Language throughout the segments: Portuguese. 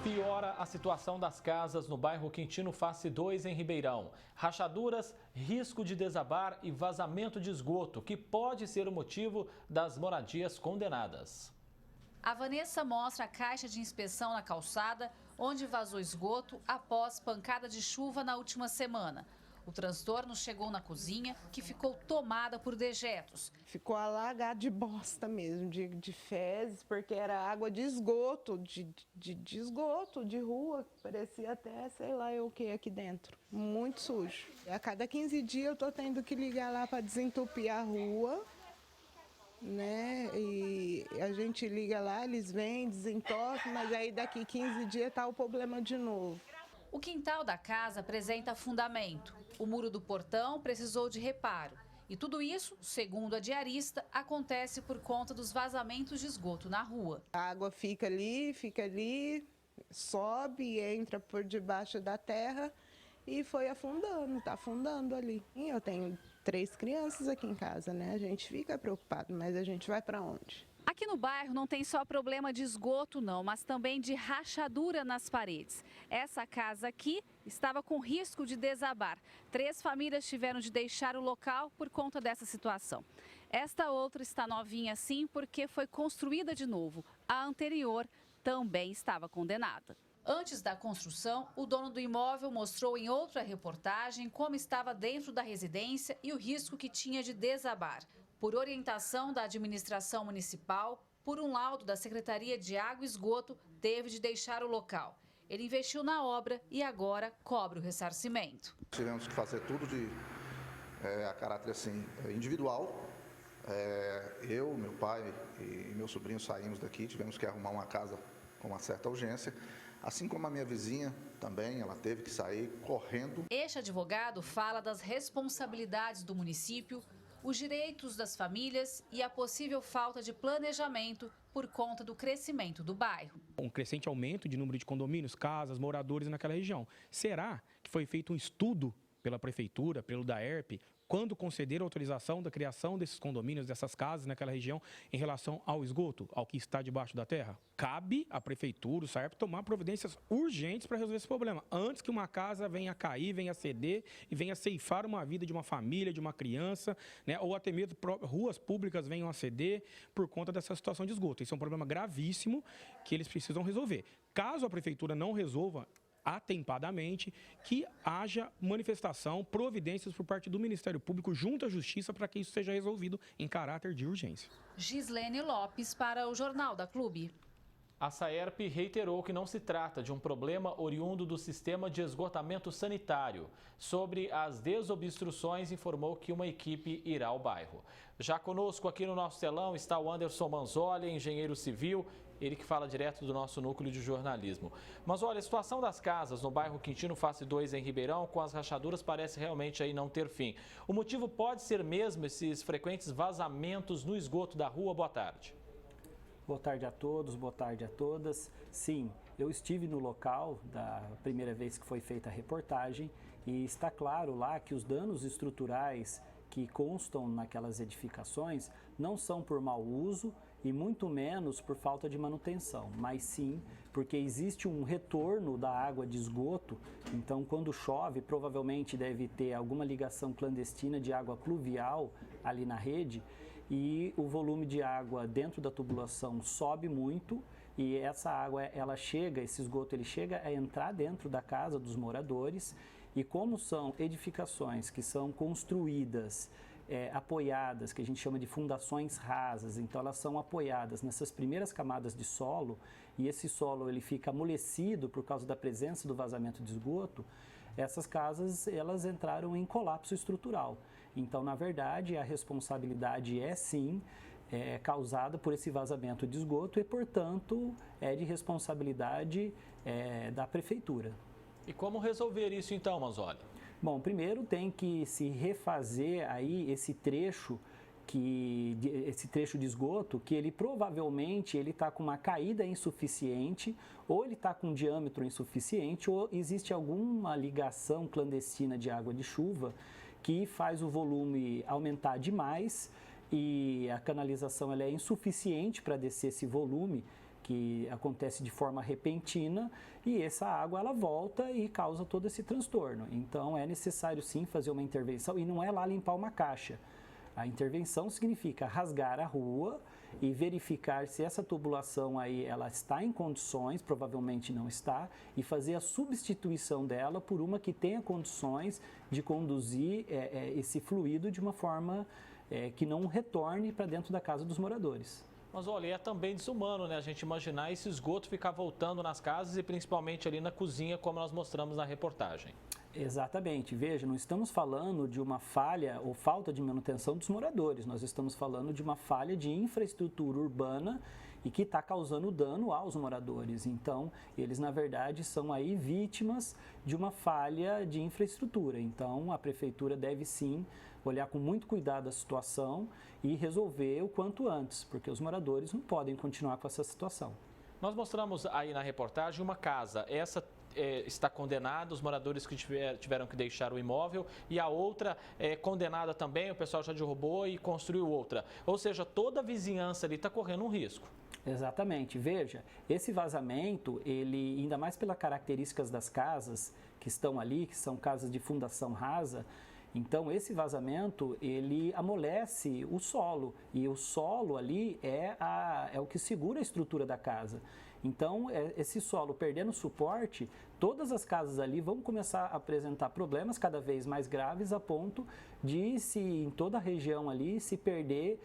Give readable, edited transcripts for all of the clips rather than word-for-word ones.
Piora a situação das casas no bairro Quintino Face 2, em Ribeirão. Rachaduras, risco de desabar e vazamento de esgoto, que pode ser o motivo das moradias condenadas. A Vanessa mostra a caixa de inspeção na calçada, onde vazou esgoto após pancada de chuva na última semana. O transtorno chegou na cozinha, que ficou tomada por dejetos. Ficou alagado de bosta mesmo, de fezes, porque era água de esgoto, de esgoto, de rua. Parecia até, sei lá o que aqui dentro. Muito sujo. A cada 15 dias eu tô tendo que ligar lá para desentupir a rua, né? E a gente liga lá, eles vêm, desentopem, mas aí daqui 15 dias tá o problema de novo. O quintal da casa apresenta fundamento. O muro do portão precisou de reparo. E tudo isso, segundo a diarista, acontece por conta dos vazamentos de esgoto na rua. A água fica ali, sobe e entra por debaixo da terra e foi afundando, tá afundando ali. E eu tenho 3 crianças aqui em casa, né? A gente fica preocupado, mas a gente vai para onde? Aqui no bairro não tem só problema de esgoto não, mas também de rachadura nas paredes. Essa casa aqui estava com risco de desabar. 3 famílias tiveram de deixar o local por conta dessa situação. Esta outra está novinha assim porque foi construída de novo. A anterior também estava condenada. Antes da construção, o dono do imóvel mostrou em outra reportagem como estava dentro da residência e o risco que tinha de desabar. Por orientação da administração municipal, por um laudo da Secretaria de Água e Esgoto, teve de deixar o local. Ele investiu na obra e agora cobra o ressarcimento. Tivemos que fazer tudo a caráter assim, individual. Eu, meu pai e meu sobrinho saímos daqui, tivemos que arrumar uma casa com uma certa urgência. Assim como a minha vizinha também, ela teve que sair correndo. Este advogado fala das responsabilidades do município, os direitos das famílias e a possível falta de planejamento por conta do crescimento do bairro. Um crescente aumento de número de condomínios, casas, moradores naquela região. Será que foi feito um estudo pela prefeitura, pelo DAERP, quando concederam autorização da criação desses condomínios, dessas casas naquela região em relação ao esgoto, ao que está debaixo da terra? Cabe à prefeitura, o SAERP, tomar providências urgentes para resolver esse problema, antes que uma casa venha cair, venha ceder e venha ceifar uma vida de uma família, de uma criança, né? Ou até mesmo ruas públicas venham a ceder por conta dessa situação de esgoto. Isso é um problema gravíssimo que eles precisam resolver. Caso a prefeitura não resolva atempadamente, que haja manifestação, providências por parte do Ministério Público junto à Justiça para que isso seja resolvido em caráter de urgência. Gislene Lopes para o Jornal da Clube. A SAERP reiterou que não se trata de um problema oriundo do sistema de esgotamento sanitário. Sobre as desobstruções, informou que uma equipe irá ao bairro. Já conosco aqui no nosso telão está o Anderson Manzoli, engenheiro civil, ele que fala direto do nosso núcleo de jornalismo. Mas olha, a situação das casas no bairro Quintino Face 2, em Ribeirão, com as rachaduras, parece realmente aí não ter fim. O motivo pode ser mesmo esses frequentes vazamentos no esgoto da rua? Boa tarde. Boa tarde a todos, boa tarde a todas. Sim, eu estive no local da primeira vez que foi feita a reportagem e está claro lá que os danos estruturais que constam naquelas edificações não são por mau uso e muito menos por falta de manutenção, mas sim porque existe um retorno da água de esgoto. Então, quando chove, provavelmente deve ter alguma ligação clandestina de água pluvial ali na rede e o volume de água dentro da tubulação sobe muito e essa água, esse esgoto ele chega a entrar dentro da casa dos moradores. E como são edificações que são construídas, apoiadas, que a gente chama de fundações rasas, então elas são apoiadas nessas primeiras camadas de solo e esse solo ele fica amolecido por causa da presença do vazamento de esgoto, essas casas elas entraram em colapso estrutural. Então, na verdade, a responsabilidade é sim causada por esse vazamento de esgoto e, portanto, é de responsabilidade da prefeitura. E como resolver isso então, Manzoli? Bom, primeiro tem que se refazer aí esse trecho de esgoto, que ele provavelmente está com uma caída insuficiente, ou ele está com um diâmetro insuficiente, ou existe alguma ligação clandestina de água de chuva que faz o volume aumentar demais e a canalização ela é insuficiente para descer esse volume que acontece de forma repentina e essa água ela volta e causa todo esse transtorno. Então é necessário sim fazer uma intervenção e não é lá limpar uma caixa. A intervenção significa rasgar a rua e verificar se essa tubulação aí ela está em condições, provavelmente não está, e fazer a substituição dela por uma que tenha condições de conduzir esse fluido de uma forma que não retorne para dentro da casa dos moradores. Mas olha, é também desumano, né? A gente imaginar esse esgoto ficar voltando nas casas e principalmente ali na cozinha, como nós mostramos na reportagem. Exatamente. Veja, não estamos falando de uma falha ou falta de manutenção dos moradores. Nós estamos falando de uma falha de infraestrutura urbana e que está causando dano aos moradores. Então, eles, na verdade, são aí vítimas de uma falha de infraestrutura. Então, a prefeitura deve sim olhar com muito cuidado a situação e resolver o quanto antes, porque os moradores não podem continuar com essa situação. Nós mostramos aí na reportagem uma casa, essa está condenada, os moradores que tiveram que deixar o imóvel, e a outra é condenada também, o pessoal já derrubou e construiu outra. Ou seja, toda a vizinhança ali está correndo um risco. Exatamente. Veja, esse vazamento, ele, ainda mais pelas características das casas que estão ali, que são casas de fundação rasa, então esse vazamento, ele amolece o solo, e o solo ali é o que segura a estrutura da casa. Então, esse solo perdendo suporte, todas as casas ali vão começar a apresentar problemas cada vez mais graves, a ponto de, em toda a região ali, se perder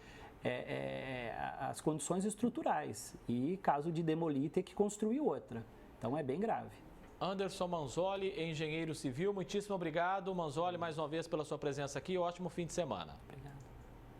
as condições estruturais e, caso de demolir, ter que construir outra. Então, é bem grave. Anderson Manzoli, engenheiro civil, muitíssimo obrigado, Manzoli, mais uma vez pela sua presença aqui. Ótimo fim de semana. Obrigado.